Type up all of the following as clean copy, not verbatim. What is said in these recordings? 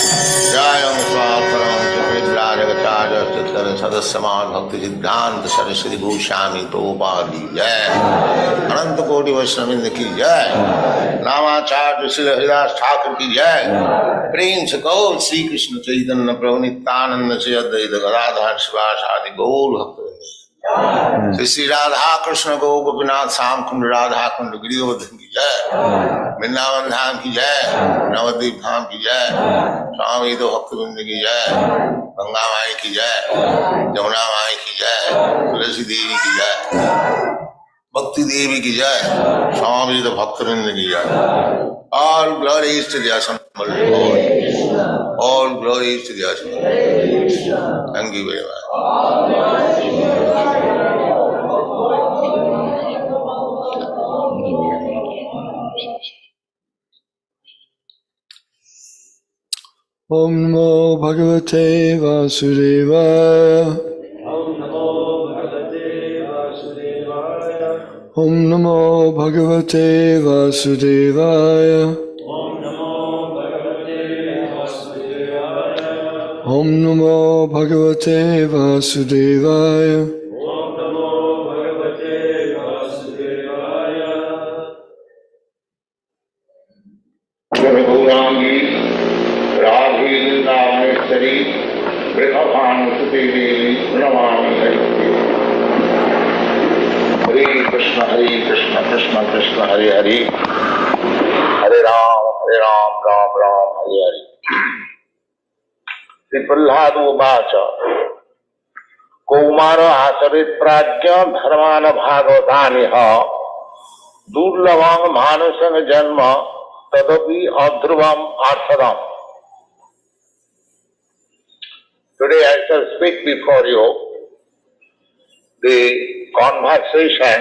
Jayam Swaparam Chakribrajagacharya Chittara Sadasyaman Bhakti Siddhanta Saraswati Goswami Prabhupada ki Jai. Ananta Koti Vaishnavindra ki Jai. Namacharya Srila Haridas Thakur ki Jai. Prem se Gaur Sri Krishna Chaitanya Prabhu Nityananda Sri Advaita Gadadhar Sivasadi Gaur Bhakta Sri Radha Krishna Gaur Gopinath Sam Kund Radha Kund Giridhar ki Jai. Vrindavan Dham ki Jai. Navadvip Dham ki Jai. Swami to Bhaktivinoda ki Jai. Ganga Mai ki Jai. Jamuna Mai ki Jai. Tulasi Devi ki Jai. Bhakti Devi ki Jai. Swami to Bhaktivinoda ki Jai. All glories to the Assembled Lord. All glories to the Assembled Lord. Thank you very much. Om Namo Bhagavate Vasudevaya. Om Namo Bhagavate Vasudevaya. Om Namo Bhagavate Vasudevaya. Om Namo Bhagavate Vasudevaya. Om Namo Bhagavate Vasudevaya. Om Namo Bhagavate Vasudevaya. Gaurangi Radhi Vrindavaneshwari Vrikabhanusuti Devi Pranamami Hariti. Hare Krishna Krishna Krishna Hare Hare Hare Ram Ram Ram Hare Hare. Sri Prahlada Uvacha Kaumara Asarit Prajna Dharmana Bhagavataniha Durlabam Manasana Janma Tadapi Adhruvam Arthadam. Today I shall speak before you the conversation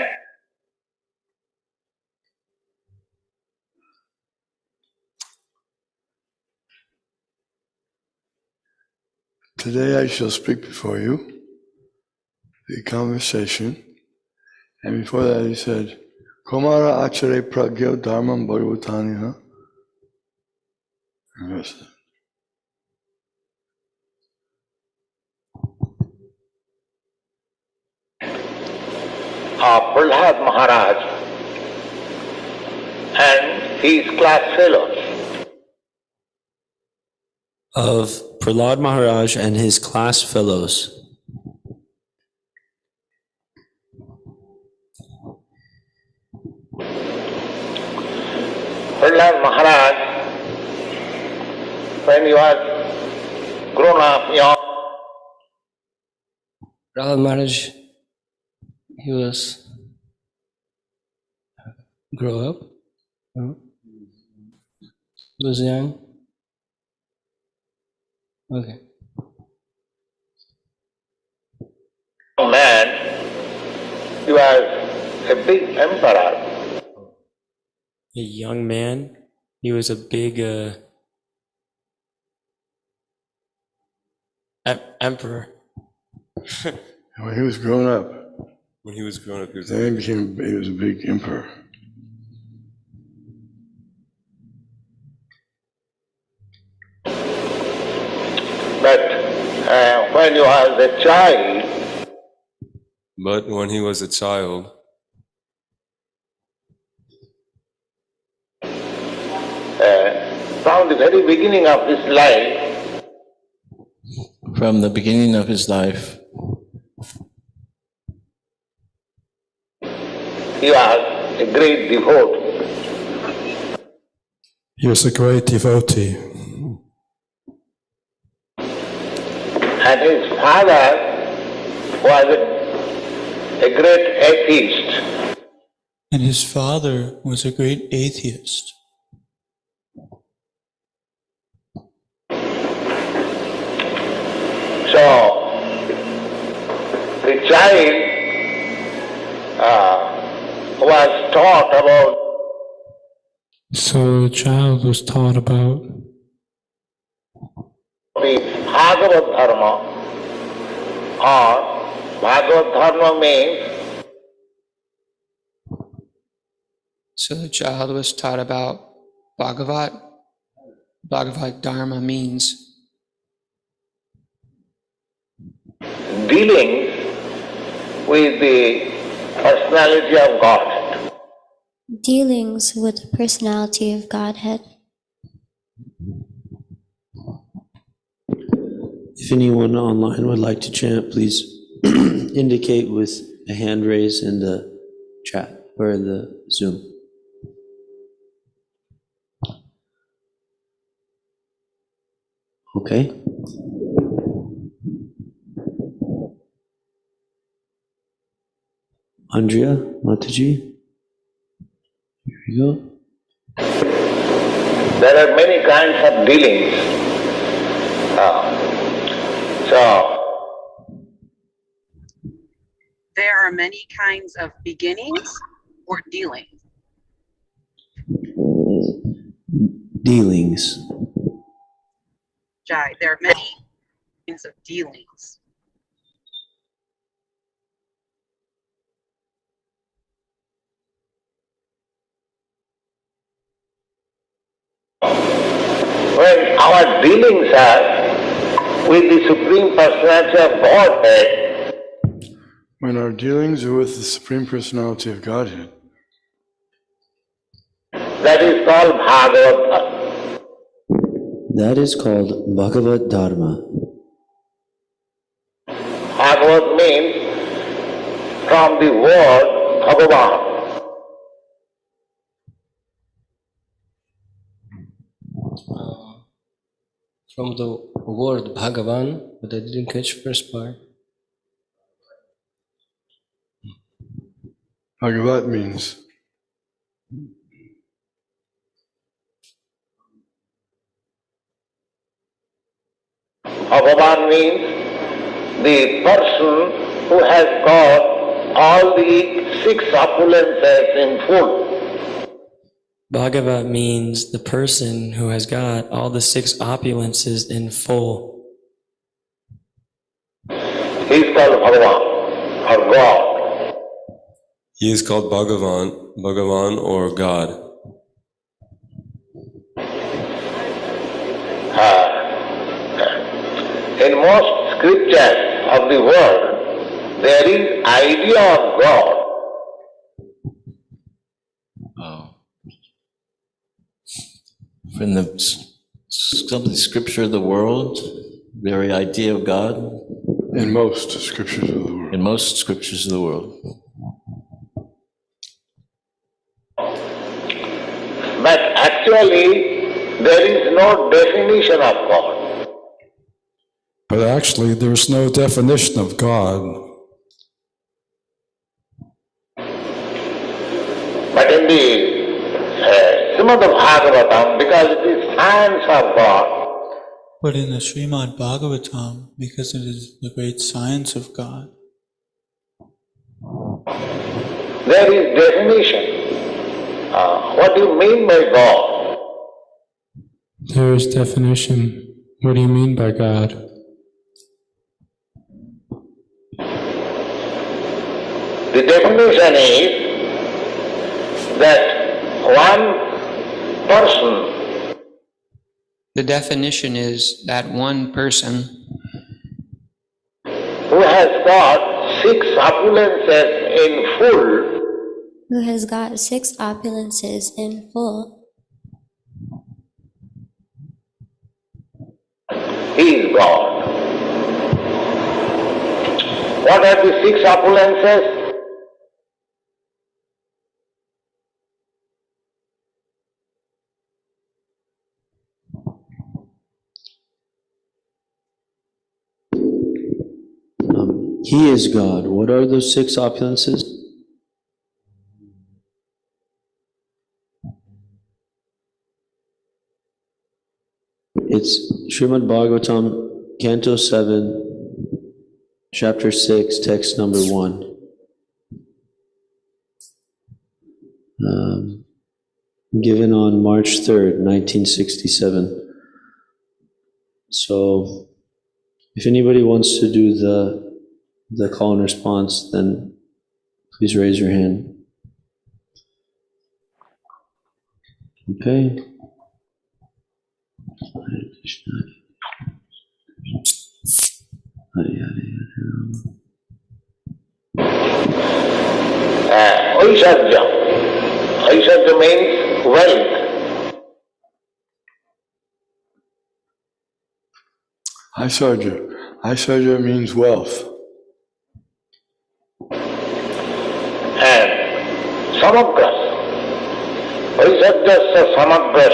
Today I shall speak before you the conversation, and before that he said, Komara Achare Pragya Dharmam Bhagavataniha. Prahlad Maharaj and his class fellows. Of Prahlad Maharaj and his class fellows. Prahlad Maharaj, when he was grown up young, Prahlad Maharaj, he was grow up. He was young. Okay. man, he was a big emperor. A young man. He was a big emperor. When he was grown up, he was then he was a big emperor. But when he was a child, But when he was a child, from the very beginning of his life, From the beginning of his life, he was a great devotee. He was a great devotee. And his father was a great atheist. And his father was a great atheist. So, the child was taught about So the child was taught about the Bhagavad Dharma, or Bhagavad Dharma means So the child was taught about Bhagavat Bhagavad Dharma means. Dealing with the personality of God. Dealings with the personality of Godhead. If anyone online would like to chant, please indicate with a hand raise in the chat or in the Zoom. Okay. Andrea, Mataji, here we go. There are many kinds of dealings. There are many kinds of beginnings or dealings. Dealings. Jai, there are many kinds of dealings. When our dealings are with the Supreme Personality of Godhead, when our dealings are with the Supreme Personality of Godhead, that is called Bhagavad. That is called Bhagavad Dharma. Bhagavad means from the word Bhagavan. From the word Bhagavan, but I didn't catch first part. Bhagavat means Bhagavan means the person who has got all the six opulences in full. Bhagavat means the person who has got all the six opulences in full. He is called Bhagavan or God. He is called Bhagavan or God. In most scriptures of the world, there is idea of God. From some of the scripture of the world, very idea of God. in most scriptures of the world. In most scriptures of the world. But actually, there is no definition of God. But actually, there's no definition of God. But in the Srimad Bhagavatam, because it is science of God, But in the Srimad Bhagavatam, because it is the great science of God, there is definition. What do you mean by God? There is definition. What do you mean by God? The definition is that one person. The definition is that one person who has got six opulences in full. Who has got six opulences in full. He is God. What are the six opulences? He is God. What are those six opulences? It's Srimad Bhagavatam, Canto 7, Chapter 6, text number 1. Given on March 3rd, 1967. So, if anybody wants to do the call and response, then please raise your hand. Okay. Aishwarya. Aishwarya means wealth. Aishwarya. Aishwarya means wealth. And samagra. Aishwarya samagra.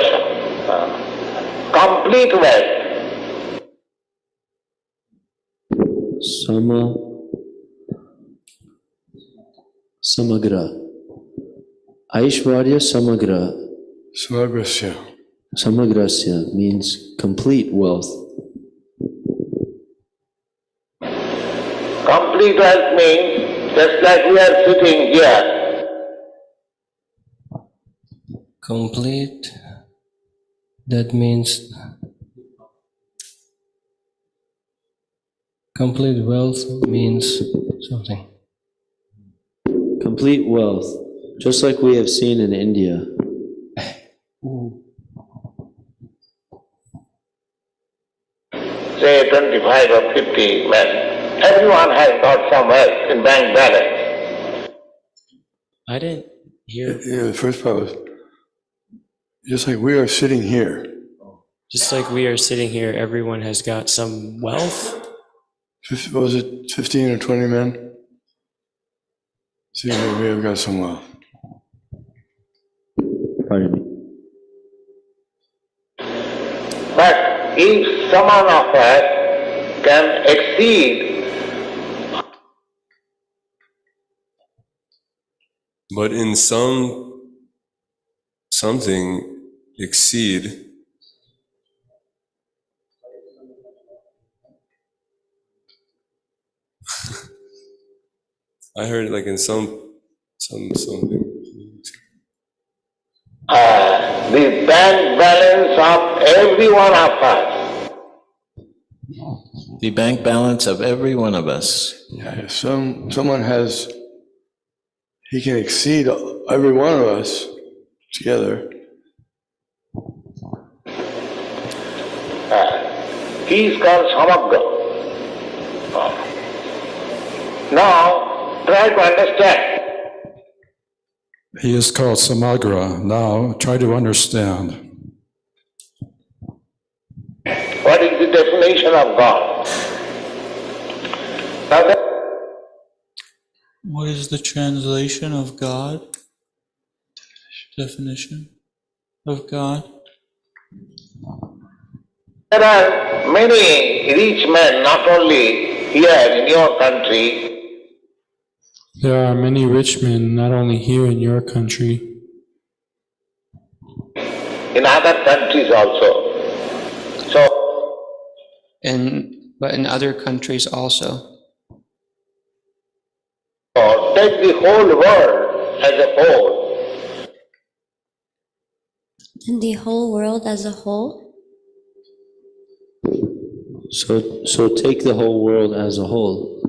Complete wealth. Samagra. Aishwarya Samagra. Samagrasya. Samagrasya means complete wealth. Complete wealth means just like we are sitting here. Complete, that means complete wealth means something. Complete wealth, just like we have seen in India. Say 25 or 50 men. Everyone has got some wealth in bank balance. I didn't hear. Yeah, the first part was just like we are sitting here. Just like we are sitting here, everyone has got some wealth. What was it, 15 or 20 men? See, we have got some wealth. Pardon me. But if someone of us can exceed, But in something exceed, I heard like in something. the bank balance of every one of us. The bank balance of every one of us. Yeah, if someone has, he can exceed every one of us together. He is called Samagra. Now, try to understand. He is called Samagra. Now, try to understand. What is the definition of God? Now What is the translation of God? Definition of God? there are many rich men, not only here in your country, There are many rich men, not only here in your country, in other countries also. So, But in other countries also. take the whole world as a whole. And the whole world as a whole? So take the whole world as a whole.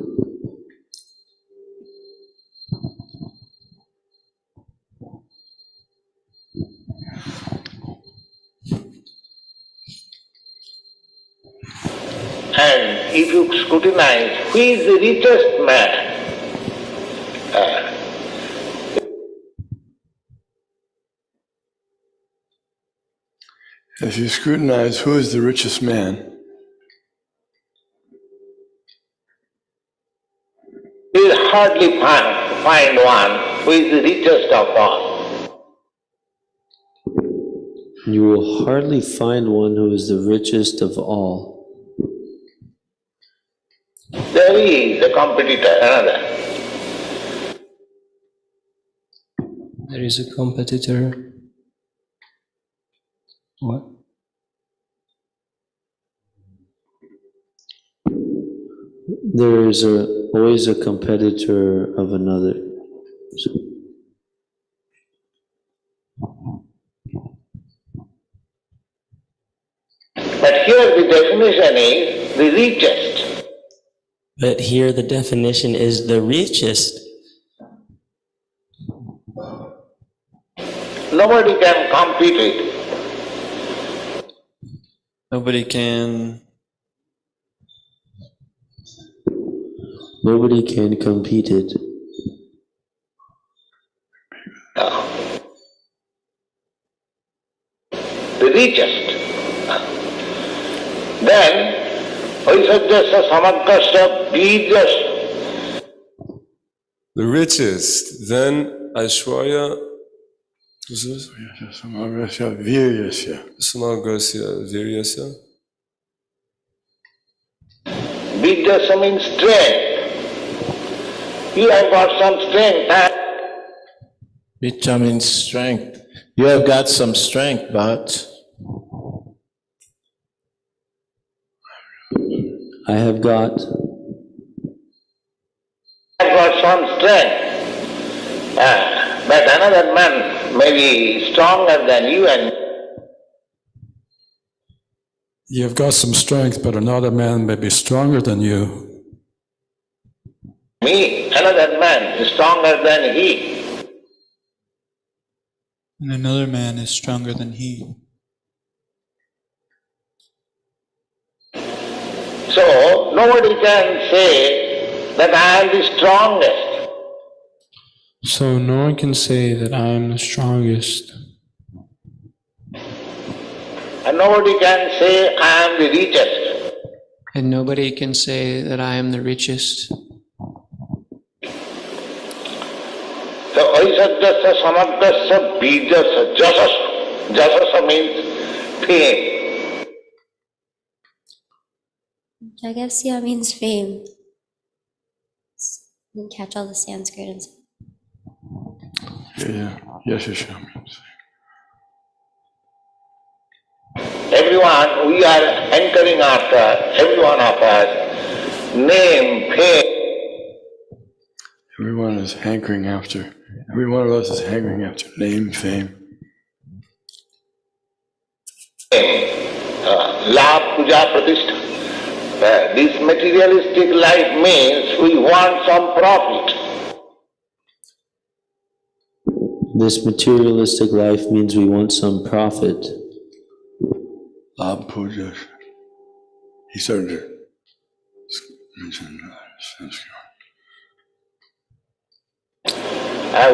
And if you scrutinize, who is the richest man? If you scrutinize who is the richest man, you will hardly find one who is the richest of all. You will hardly find one who is the richest of all. There is a competitor, another. There is a competitor. What? There is always a competitor of another. But here the definition is the richest. But here the definition is the richest. Nobody can compete with. Nobody can compete it. The richest. Then, Vaisajyasya Samagrasya Bijasya. The richest, then Aishwarya, Samagrasya Viryasya. Samagrasya, Viryasya. Bijasya means strength. You have got some strength. Vicha means strength. You have got some strength, but I have got some strength. But another man may be stronger than you and You've got some strength, but another man may be stronger than you. me. Another man is stronger than he. And another man is stronger than he. So nobody can say that I am the strongest. So no one can say that I am the strongest. And nobody can say I am the richest. And nobody can say that I am the richest. So Vaisajyasya Samagrasya Bijasya Jasasya. Jasasya means fame. Jagasya means fame. Didn't catch all the Sanskrit and stuff. Yeah. Yashasya means. Everyone, we are hankering after, every one of us, name, fame. Every one is hankering after. Every one of us is hankering after name, fame. Love, puja, pratishtha. This materialistic life means we want some profit. this materialistic life means we want some profit. Lab puja. He started to mention Sanskrit.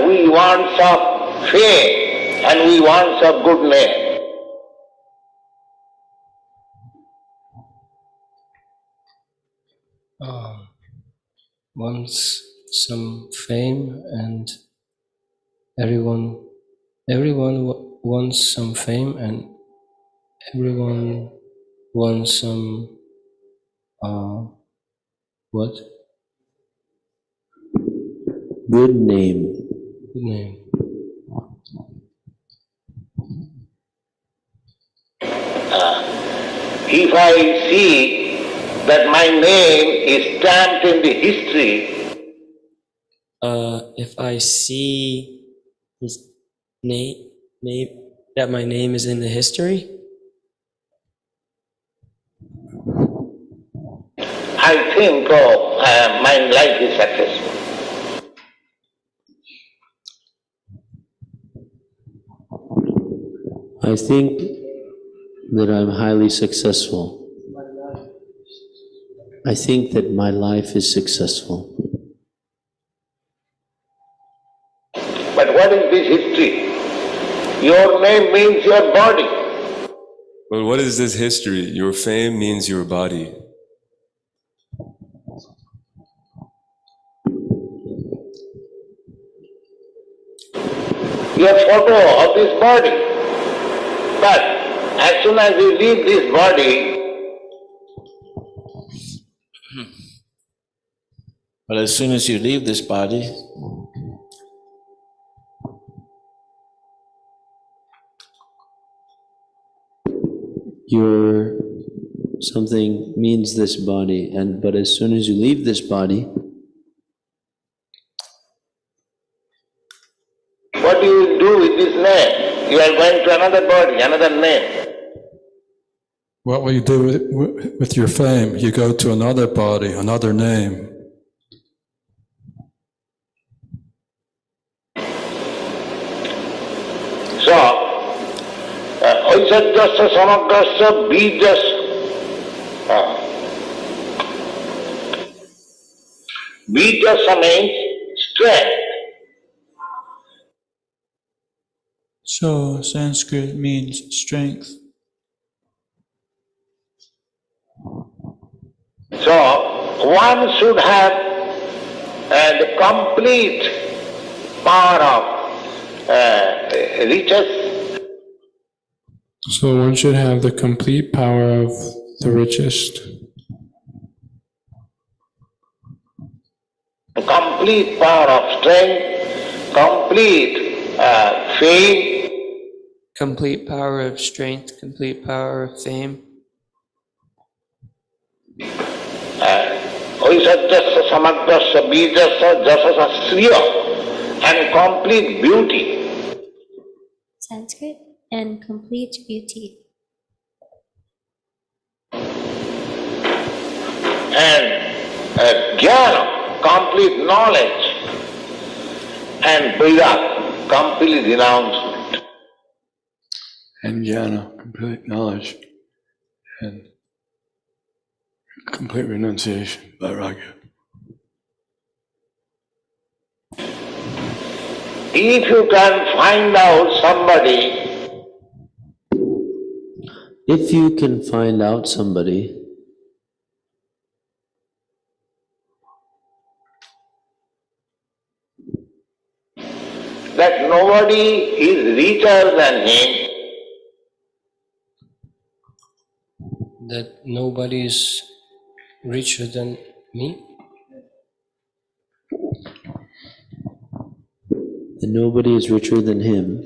We want some fame and we want some good name. Wants some fame, and everyone wants some fame, and everyone wants some what? Good name. Good name. If I see that my name is stamped in the history, if I see his name, that my name is in the history, I think, my life is successful. I think that I'm highly successful. I think that my life is successful. But what is this history? Your name means your body. But what is this history? Your fame means your body. Your photo of this body. But as soon as you leave this body, But as soon as you leave this body, Your something means this body, but as soon as you leave this body, what do you do with this name? You are going to another body, another name. What will you do with your fame? You go to another body, another name. So, Oisajyasya samagrasya bijasya. Bijasya means strength. So Sanskrit means strength. So one should have the complete power of riches. So one should have the complete power of the richest, Complete power of strength, complete fame, complete power of strength, complete power of fame, Oisajyasya samagrasya bijasya jasasa sriya, and complete beauty. Sanskrit, and complete beauty. And jnana, complete knowledge, and vairagya, complete renouncement. And jnana, complete knowledge, and complete renunciation, vairagya. If you can find out somebody If you can find out somebody that nobody is richer than him, that nobody is richer than me, that nobody is richer than him,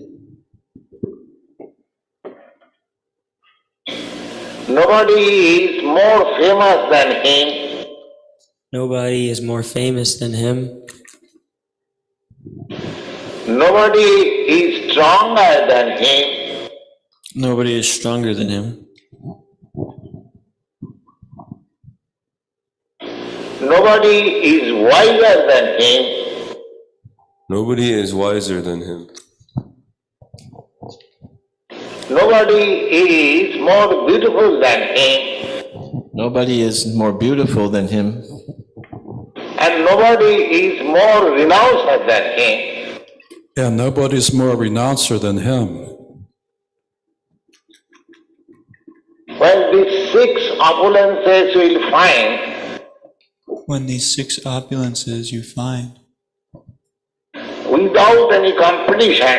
nobody is more famous than him, Nobody is more famous than him. nobody is stronger than him, Nobody is stronger than him. nobody is wiser than him, Nobody is wiser than him. nobody is more beautiful than him, Nobody is more beautiful than him. and nobody is more renouncer than him. And nobody's more renouncer than him. When these six opulences will find, When these 6 opulences you find, without any competition,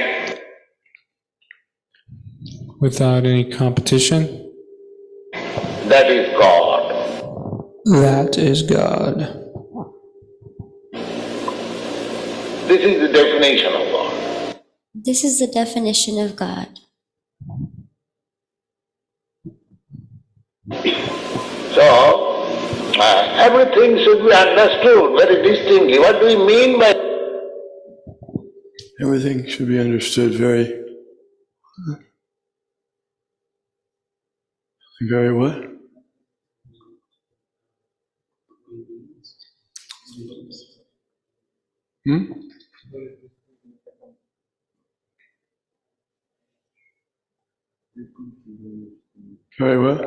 without any competition, that is God. that is God. This is the definition of God. This is the definition of God. So, everything should be understood very distinctly. What do we mean by Everything should be understood very what? Very what?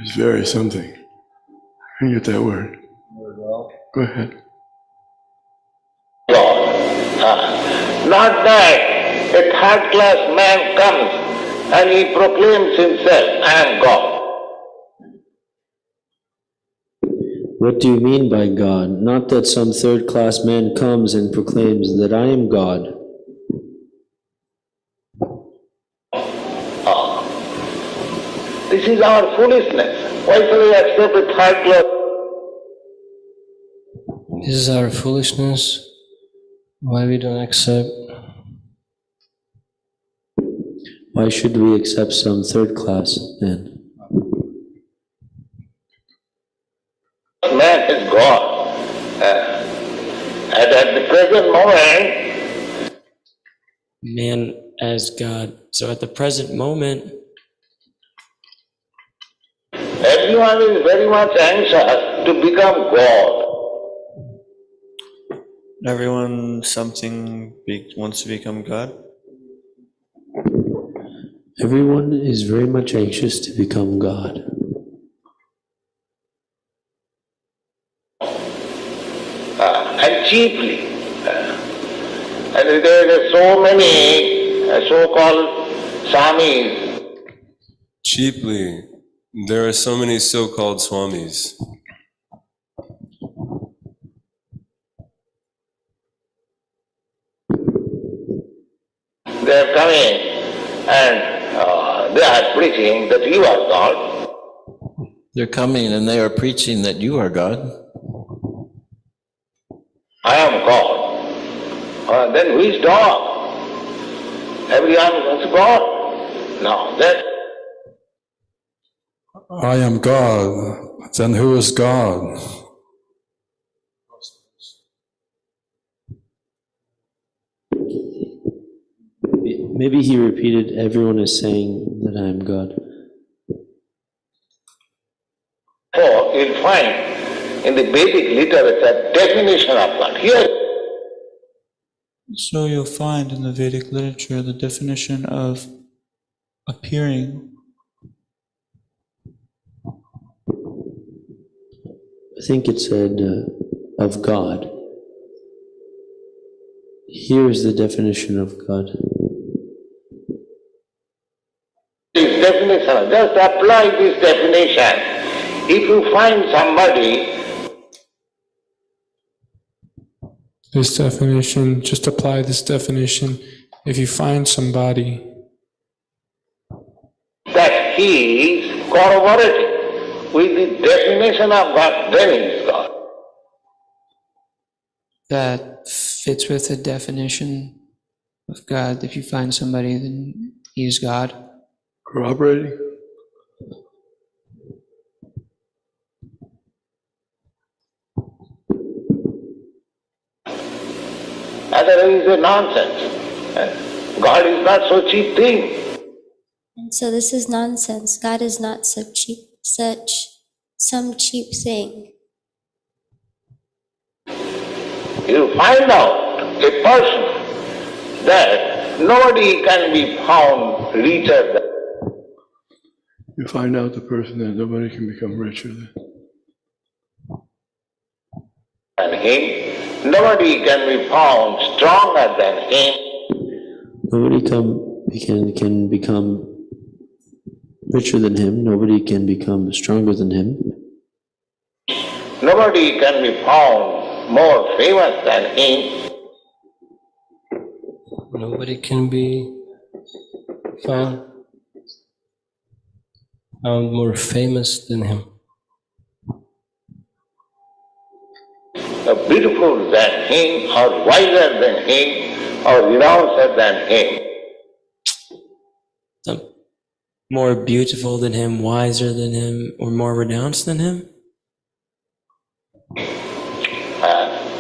It's very something. I can get that word. Go ahead. God? Not that a third-class man comes and he proclaims himself, I am God. What do you mean by God? Not that some third-class man comes and proclaims that I am God. This is our foolishness. Why shall we accept a third-class? This is our foolishness. Why we don't accept? Why should we accept some third-class man? Man is God. And at the present moment, Man as God. So at the present moment, everyone is very much anxious to become God. everyone wants to become God? Everyone is very much anxious to become God. And cheaply. And there are so many so-called Swamis. Cheaply. There are so many so-called Swamis. They are coming and they are preaching that you are God. They're coming and they are preaching that you are God. I am God. Then who is dog? Everyone is God. No, that I am God. Then who is God? Maybe he repeated, everyone is saying that I am God. so you'll find in the Vedic literature definition of God. Here, So you'll find in the Vedic literature the definition of appearing. I think it said of God. Here is the definition of God. this definition, just apply this definition. If you find somebody This definition, just apply this definition. If you find somebody that he is corroborating with the definition of God, then he is God. That fits with the definition of God. If you find somebody, then he is God. Corroborating? Otherwise, it's a nonsense. God is not so cheap thing. And so this is nonsense. God is not some cheap thing. You find out a person that nobody can be found richer than. You find out the person that nobody can become richer than him. Nobody can be found stronger than him. Nobody can become richer than him. Nobody can become stronger than him. Nobody can be found more famous than him. Nobody can be found more famous than him. Beautiful than him, or wiser than him, or renounced than him. More beautiful than him, wiser than him, or more renounced than him?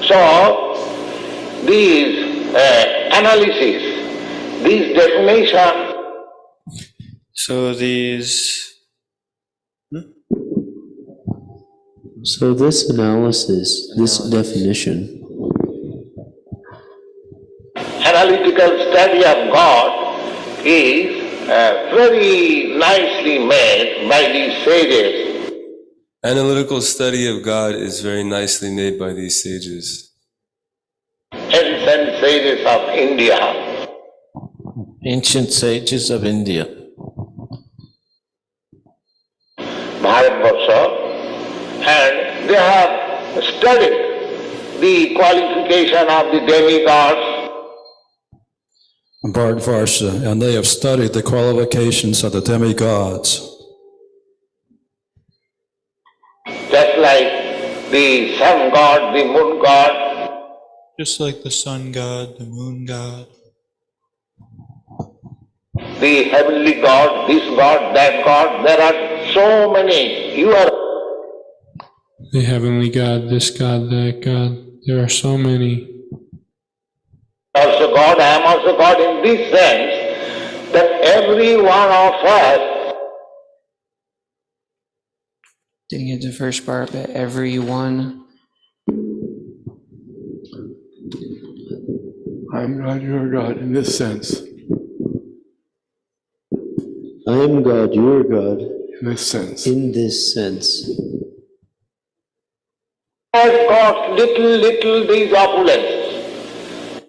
So, these analysis, these definition. So So this analysis, this definition, analytical study of God is very nicely made by these sages. Analytical study of God is very nicely made by these sages. Ancient sages of India. Ancient sages of India. Bharatvarsha, and they have studied the qualification of the demigods. Bharatvarsha, and they have studied the qualifications of the demigods. Just like the sun god, the moon god. Just like the sun god, the moon god. The heavenly god, this god, that god, there are so many. You are the heavenly God, this God, that God. There are so many. also God, I am also God in this sense that every one of us. Didn't get the first part, but everyone. I am God, you are God, in this sense. I am God, you are God. In this sense. In this sense. Has got little these opulences.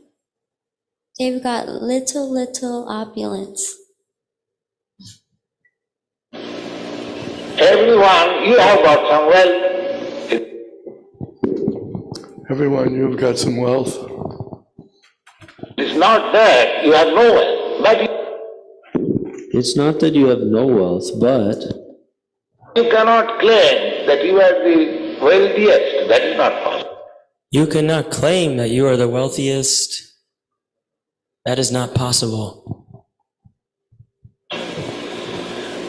They've got little opulence. Everyone, you have got some wealth. Everyone, you've got some wealth. It's not that you have no wealth, but It's not that you have no wealth, but you cannot claim that you are the wealthiest. That is not possible. You cannot claim that you are the wealthiest. That is not possible.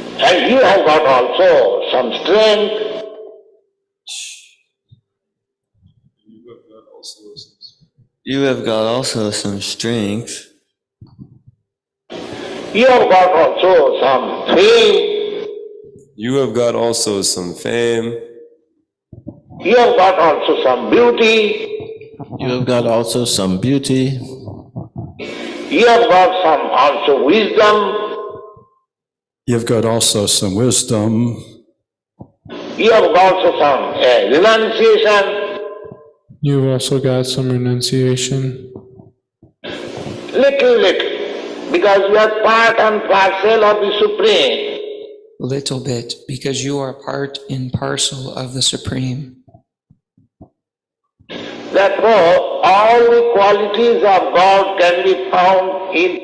And you have got also some strength. You have got also some strength. You have got also some fame. You have got also some fame. You have got also some beauty. You have got also some beauty. You have got some also wisdom. You've got also some wisdom. You have also some renunciation. You've also got some renunciation. Little, because you are part and parcel of the Supreme. Little bit, because you are part and parcel of the Supreme. Therefore, all the qualities of God can be found in.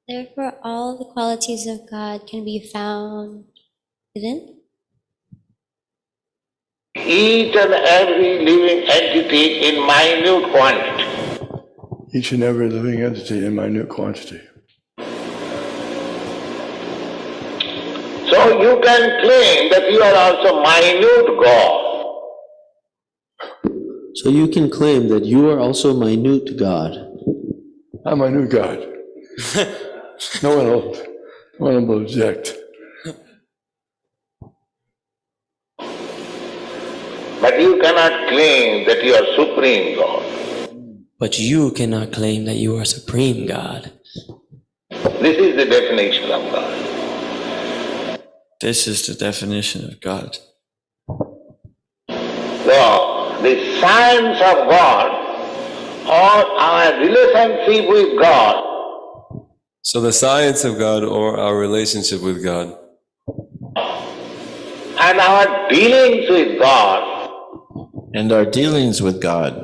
Therefore, all the qualities of God can be found within Each and every living entity in minute quantity. Each and every living entity in minute quantity. So you can claim that you are also minute God. so you can claim that you are also minute God. I'm a new God. No one will object. But you cannot claim that you are Supreme God. But you cannot claim that you are Supreme God. This is the definition of God. This is the definition of God. So, the science of God or our relationship with God. So the science of God or our relationship with God And our dealings with God. And our dealings with God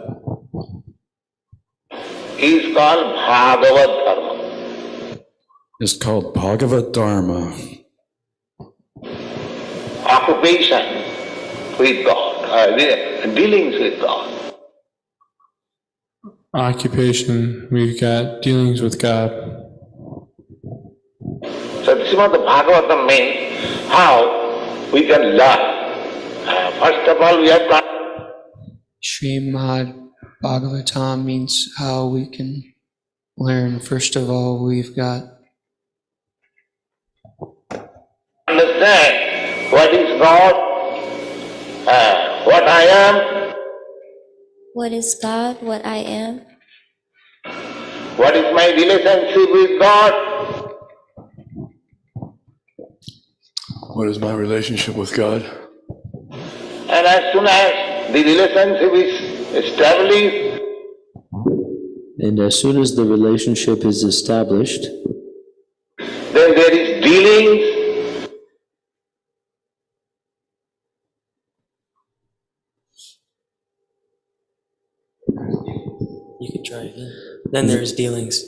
Is called Bhagavad Dharma. It's called Bhagavad Dharma. Occupation with God, dealings with God. Occupation, we've got dealings with God. So this is what the Bhagavatam means, how we can learn. First of all, we have to. Srimad Bhagavatam means how we can learn. First of all, we've got Understand what is God, what I am. what is God, what I am, What is my relationship with God? What is my relationship with God? And as soon as the relationship is established, And as soon as the relationship is established, then there is dealings. You can try it. Then there's dealings.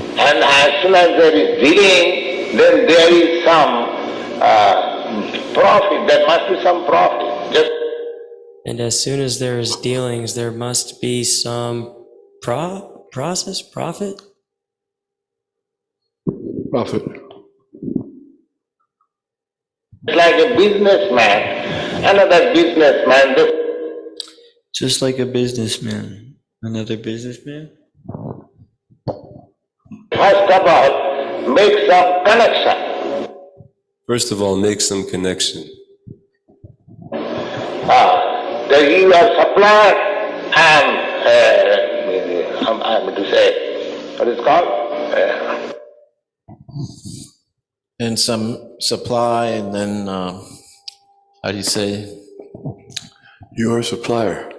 And as soon as there is dealing, then there is some profit. There must be some profit. Just And as soon as there is dealings, there must be some profit? Profit. like a businessman, another businessman. Just like a businessman. Another businessman? First of all, make some connection. First of all, make some connection. that you are supplier I'm to say, what is called? And some supply, and then, how do you say? Your supplier.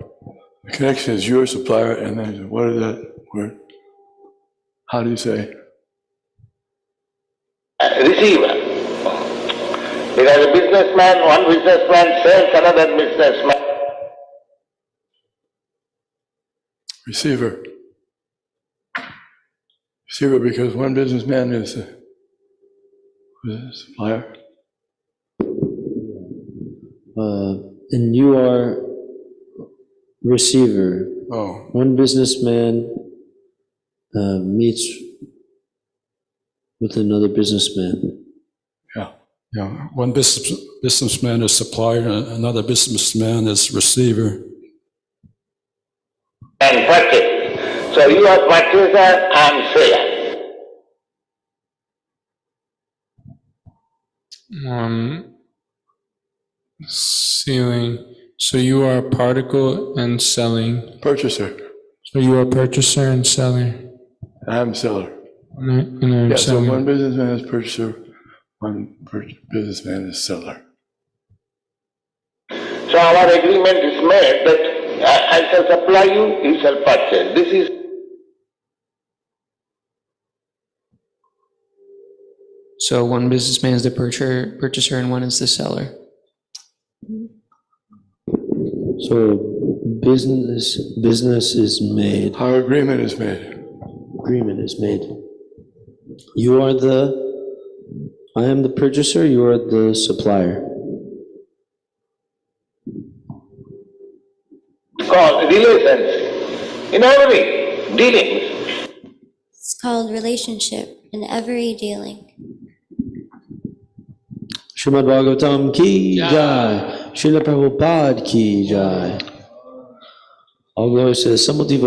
The connection is your supplier, and then what is that word? How do you say? Receiver. Because a businessman, one businessman sells another businessman. Receiver. Receiver, because one businessman is a supplier. And you are receiver. Oh. One businessman meets with another businessman. Yeah, one businessman is supplier, and another businessman is receiver. And purchase. So you are purchaser and seller. Sealing. So you are particle and selling. Purchaser. So you are purchaser and seller. I'm seller. And I'm selling. So one businessman is purchaser, one businessman is seller. So our agreement is made that I shall supply you, you shall purchase. This is So one businessman is the purchaser and one is the seller. So business is made. Our agreement is made. Agreement is made. I am the purchaser, you are the supplier. called relationship. In every dealings. It's called relationship in every dealing. Srimad Bhagavatam ki jai. Srila Prabhupada ki jai. All glory to the assembled devotees.